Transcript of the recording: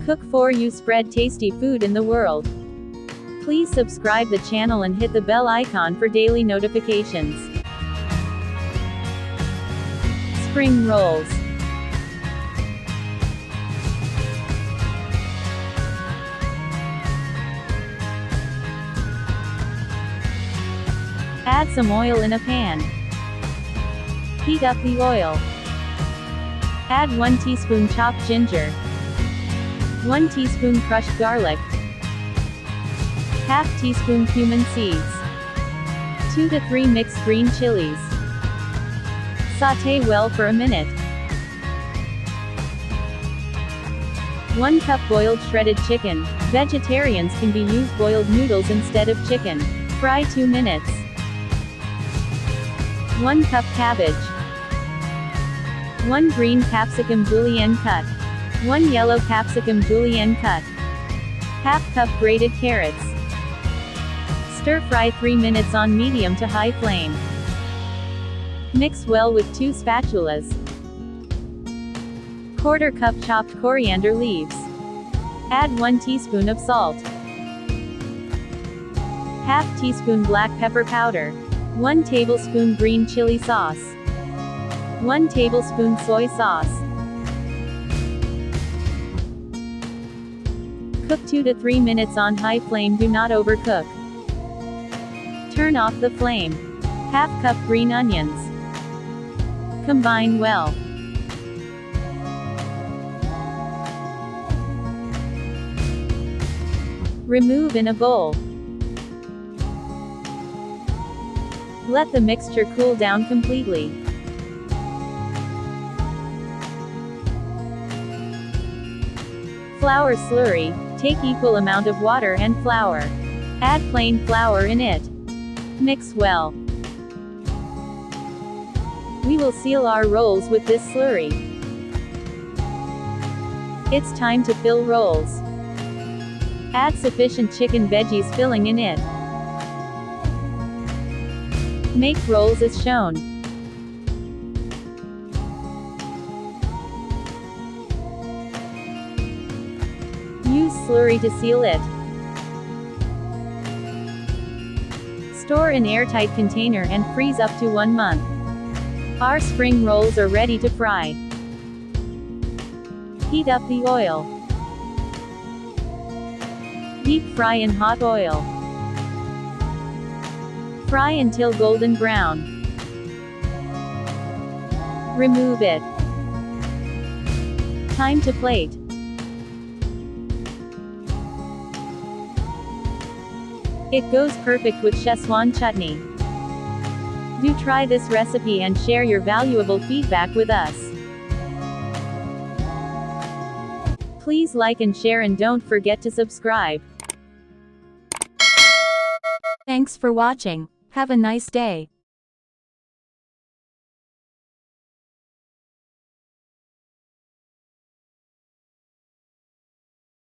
Cook for you, spread tasty food in the world. Please subscribe the channel and hit the bell icon for daily notifications. Spring rolls. Add some oil in a pan. Heat up the oil. Add 1 teaspoon chopped ginger, 1 teaspoon crushed garlic, ½ teaspoon cumin seeds, 2 to 3 mixed green chilies. Sauté well for a minute. 1 cup boiled shredded chicken. Vegetarians can be used boiled noodles instead of chicken. Fry 2 minutes. 1 cup cabbage. 1 green capsicum julienne cut. 1 yellow capsicum julienne cut. ½ cup grated carrots. Stir fry 3 minutes on medium to high flame. Mix well with 2 spatulas. ¼ cup chopped coriander leaves. Add 1 teaspoon of salt. ½ teaspoon black pepper powder. 1 tablespoon green chili sauce. 1 tablespoon soy sauce. Cook 2 to 3 minutes on high flame, do not overcook. Turn off the flame. ½ cup green onions. Combine well. Remove in a bowl. Let the mixture cool down completely. Flour slurry. Take equal amount of water and flour. Add plain flour in it. Mix well. We will seal our rolls with this slurry. It's time to fill rolls. Add sufficient chicken veggies filling in it. Make rolls as shown. Use slurry to seal it. Store in airtight container and freeze up to 1 month. Our spring rolls are ready to fry. Heat up the oil. Deep fry in hot oil. Fry until golden brown. Remove it. Time to plate. It goes perfect with Szechuan chutney. Do try this recipe and share your valuable feedback with us. Please like and share and don't forget to subscribe. Thanks for watching. Have a nice day.